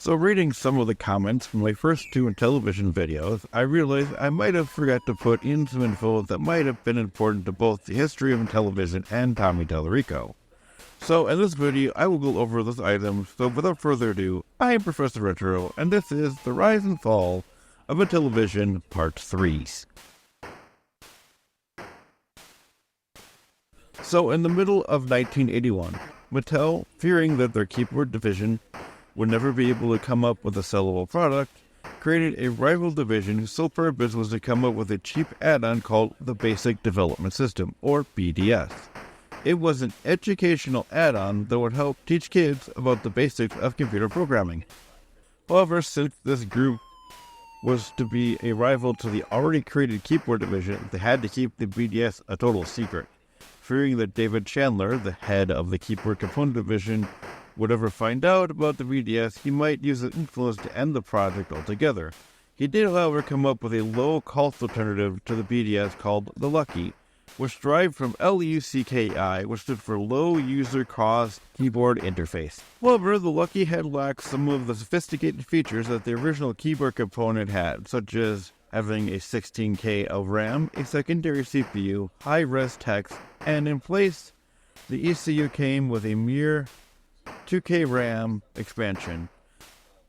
So reading some of the comments from my first two Intellivision videos, I realized I might have forgot to put in some info that might have been important to both the history of Intellivision and Tommy Tallarico. So in this video, I will go over those items, so without further ado, I am Professor Retro, and this is The Rise and Fall of Intellivision Part 3. So in the middle of 1981, Mattel, fearing that their keyboard division would never be able to come up with a sellable product, created a rival division whose sole purpose was to come up with a cheap add-on called the Basic Development System, or BDS. It was an educational add-on that would help teach kids about the basics of computer programming. However, since this group was to be a rival to the already created keyboard division, they had to keep the BDS a total secret, fearing that David Chandler, the head of the keyboard component division, would ever find out about the BDS. He might use his influence to end the project altogether. He did, however, come up with a low-cost alternative to the BDS called the Lucky, which derived from LUCKI, which stood for Low User Cost Keyboard Interface. However, the Lucky had lacked some of the sophisticated features that the original keyboard component had, such as having a 16K of RAM, a secondary CPU, high-res text, and in place, the ECU came with a mere 2K RAM expansion,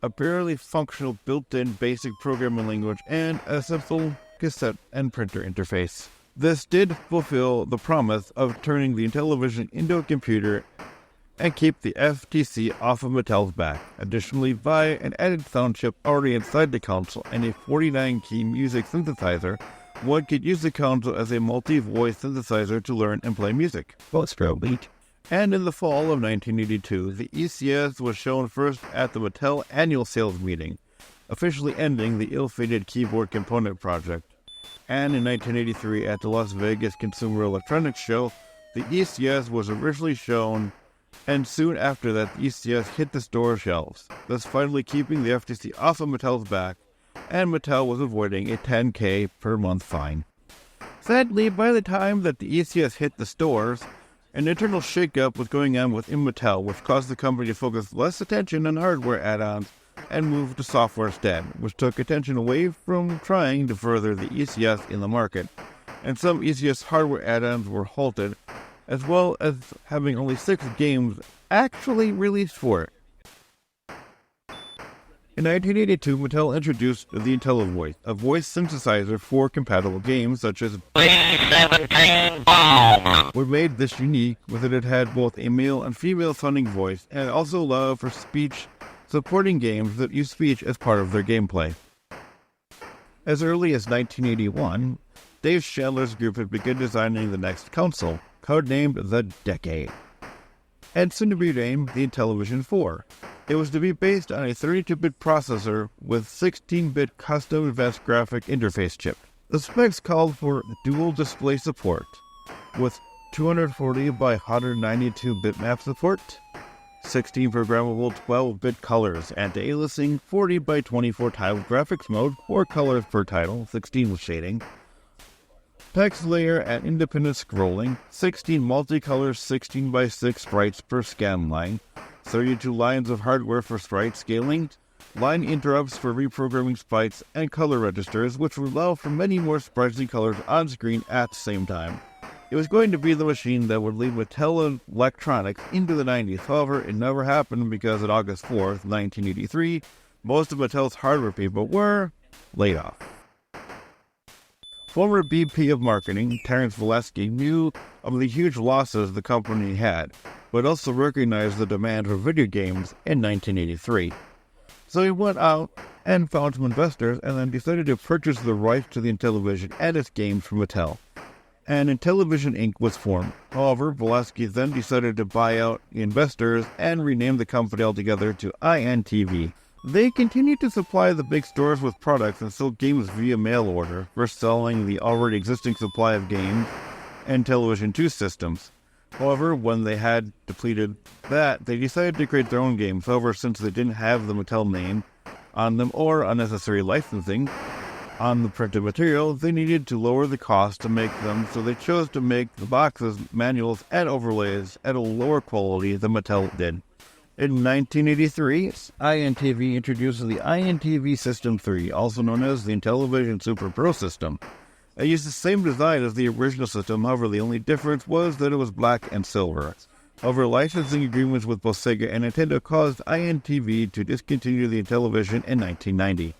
a barely functional built-in basic programming language, and a simple cassette and printer interface. This did fulfill the promise of turning the Intellivision into a computer and keep the FTC off of Mattel's back. Additionally, via an added sound chip already inside the console and a 49-key music synthesizer, one could use the console as a multi-voice synthesizer to learn and play music. And in the fall of 1982, the ECS was shown first at the Mattel annual sales meeting, officially ending the ill-fated keyboard component project. And in 1983 at the Las Vegas Consumer Electronics Show, the ECS was originally shown, and soon after that the ECS hit the store shelves, thus finally keeping the FTC off of Mattel's back, and Mattel was avoiding a $10K per month fine. Sadly, by the time that the ECS hit the stores, an internal shakeup was going on within Mattel, which caused the company to focus less attention on hardware add-ons and move to software instead, which took attention away from trying to further the ECS in the market, and some ECS hardware add-ons were halted, as well as having only 6 games actually released for it. In 1982, Mattel introduced the Intellivoice, a voice synthesizer for compatible games such as What made this unique was that it had both a male and female sounding voice, and it also allowed for speech supporting games that use speech as part of their gameplay. As early as 1981, Dave Chandler's group had begun designing the next console, codenamed the Decade, and soon to be named the Intellivision 4. It was to be based on a 32-bit processor with 16-bit custom advanced graphic interface chip. The specs called for dual display support, with 240 by 192 bitmap support, 16 programmable 12-bit colors, anti-aliasing, 40 by 24 tile graphics mode, 4 colors per title, 16 with shading, text layer and independent scrolling, 16 multicolor 16 by 6 sprites per scan line, 32 lines of hardware for sprite scaling, line interrupts for reprogramming sprites, and color registers, which would allow for many more sprites and colors on screen at the same time. It was going to be the machine that would lead Mattel Electronics into the 90s. However, it never happened because on August 4th, 1983, most of Mattel's hardware people were laid off. Former VP of Marketing, Terrence Valesky, knew of the huge losses the company had, but also recognized the demand for video games in 1983. So he went out and found some investors and then decided to purchase the rights to the Intellivision and its games from Mattel. And Intellivision Inc. was formed. However, Valesky then decided to buy out the investors and rename the company altogether to INTV. They continued to supply the big stores with products and sold games via mail order, first selling the already existing supply of games and Intellivision 2 systems. However, when they had depleted that, they decided to create their own games. However, since they didn't have the Mattel name on them or unnecessary licensing on the printed material, they needed to lower the cost to make them, so they chose to make the boxes, manuals, and overlays at a lower quality than Mattel did. In 1983, INTV introduced the INTV System 3, also known as the Intellivision Super Pro system. It used the same design as the original system, however the only difference was that it was black and silver. However, licensing agreements with both Sega and Nintendo caused INTV to discontinue the Intellivision in 1990.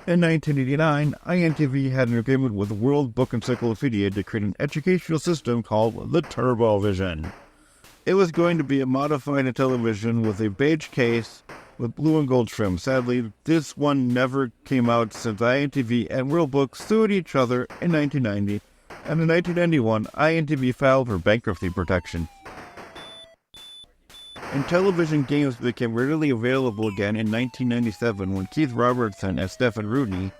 In 1989, INTV had an agreement with World Book Encyclopedia to create an educational system called the TurboVision. It was going to be a modified Intellivision with a beige case with blue and gold trim. Sadly, this one never came out since INTV and World Book sued each other in 1990, and in 1991, INTV filed for bankruptcy protection. Intellivision games became readily available again in 1997 when Keith Robertson and Stefan Rudny,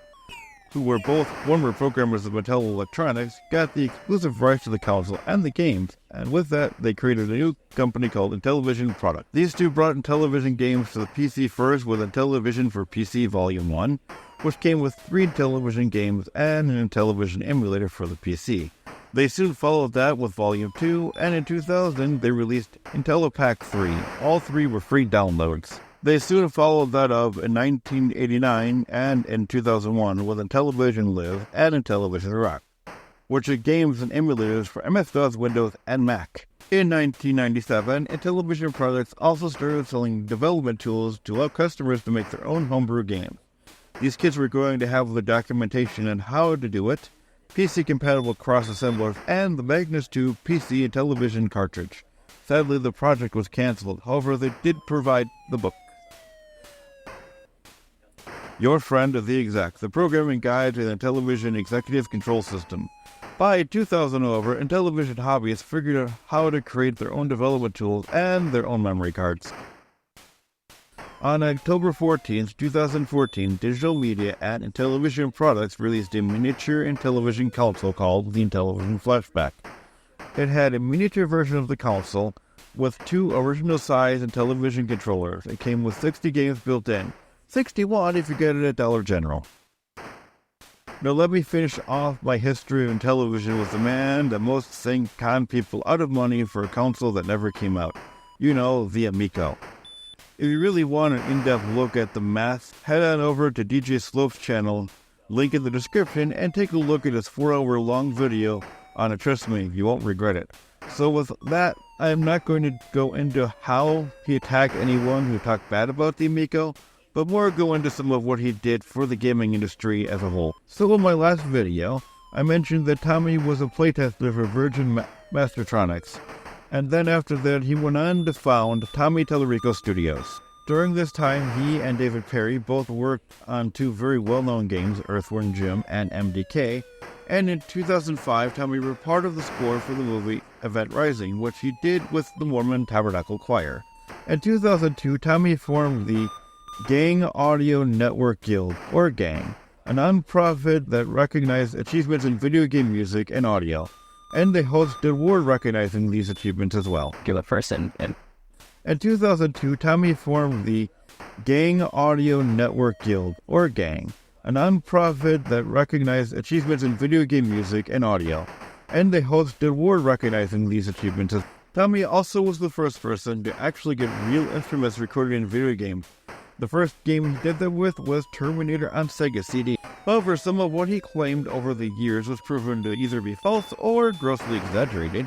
who were both former programmers of Mattel Electronics, got the exclusive rights to the console and the games, and with that, they created a new company called Intellivision Product. These two brought Intellivision games to the PC first with Intellivision for PC Volume 1, which came with 3 Intellivision games and an Intellivision emulator for the PC. They soon followed that with Volume 2, and in 2000, they released Intellipack 3. All 3 were free downloads. They soon followed that up in 1989 and in 2001 with Intellivision Live and Intellivision Rock, which are games and emulators for MS-DOS, Windows, and Mac. In 1997, Intellivision Products also started selling development tools to allow customers to make their own homebrew games. These kits were going to have the documentation on how to do it, PC-compatible cross-assemblers, and the Magnus 2 PC Intellivision cartridge. Sadly, the project was cancelled. However, they did provide the book. Your Friend of the Exec, the programming guide to the Intellivision Executive Control System. By 2000, however, Intellivision hobbyists figured out how to create their own development tools and their own memory cards. On October 14, 2014, Digital Media at Intellivision Products released a miniature Intellivision console called the Intellivision Flashback. It had a miniature version of the console with 2 original-size Intellivision controllers. It came with 60 games built in. 61 if you get it at Dollar General. Now let me finish off my history of Intellivision with the man that most think conned people out of money for a console that never came out. You know, the Amico. If you really want an in-depth look at the math, head on over to DJ Slope's channel, link in the description, and take a look at his 4-hour-long video on it. Trust me, you won't regret it. So with that, I am not going to go into how he attacked anyone who talked bad about the Amico, but more go into some of what he did for the gaming industry as a whole. So in my last video, I mentioned that Tommy was a playtester for Virgin Mastertronics, and then after that he went on to found Tommy Tallarico Studios. During this time, he and David Perry both worked on 2 very well-known games, Earthworm Jim and MDK, and in 2005, Tommy wrote part of the score for the movie Event Rising, which he did with the Mormon Tabernacle Choir. In 2002, Tommy formed the Gang Audio Network Guild, or GANG, a non-profit that recognized achievements in video game music and audio, and they hosted award recognizing these achievements as well. Give a person. In 2002, Tommy formed the Gang Audio Network Guild, or GANG, a non-profit that recognized achievements in video game music and audio, and they hosted award recognizing these achievements. Tommy also was the first person to actually get real instruments recorded in video games. The first game he did that with was Terminator on Sega CD. However, some of what he claimed over the years was proven to either be false or grossly exaggerated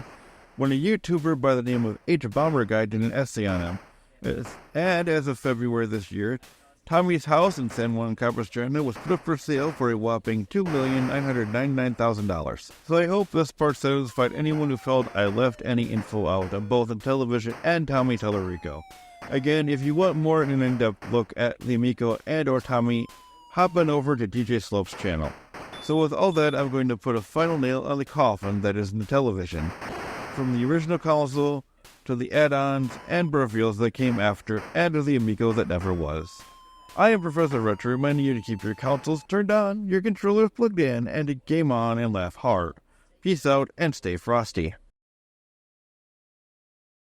when a YouTuber by the name of H. Bomber Guy did an essay on him. And as of February this year, Tommy's house in San Juan Capistrano was put up for sale for a whopping $2,999,000. So I hope this part satisfied anyone who felt I left any info out on both Intellivision and Tommy Tallarico. Again, if you want more an in-depth look at the Amico and or Tommy, hop on over to DJ Slope's channel. So with all that, I'm going to put a final nail on the coffin that is Intellivision. From the original console, to the add-ons and peripherals that came after, and to the Amico that never was. I am Professor Retro, reminding you to keep your consoles turned on, your controllers plugged in, and to game on and laugh hard. Peace out and stay frosty.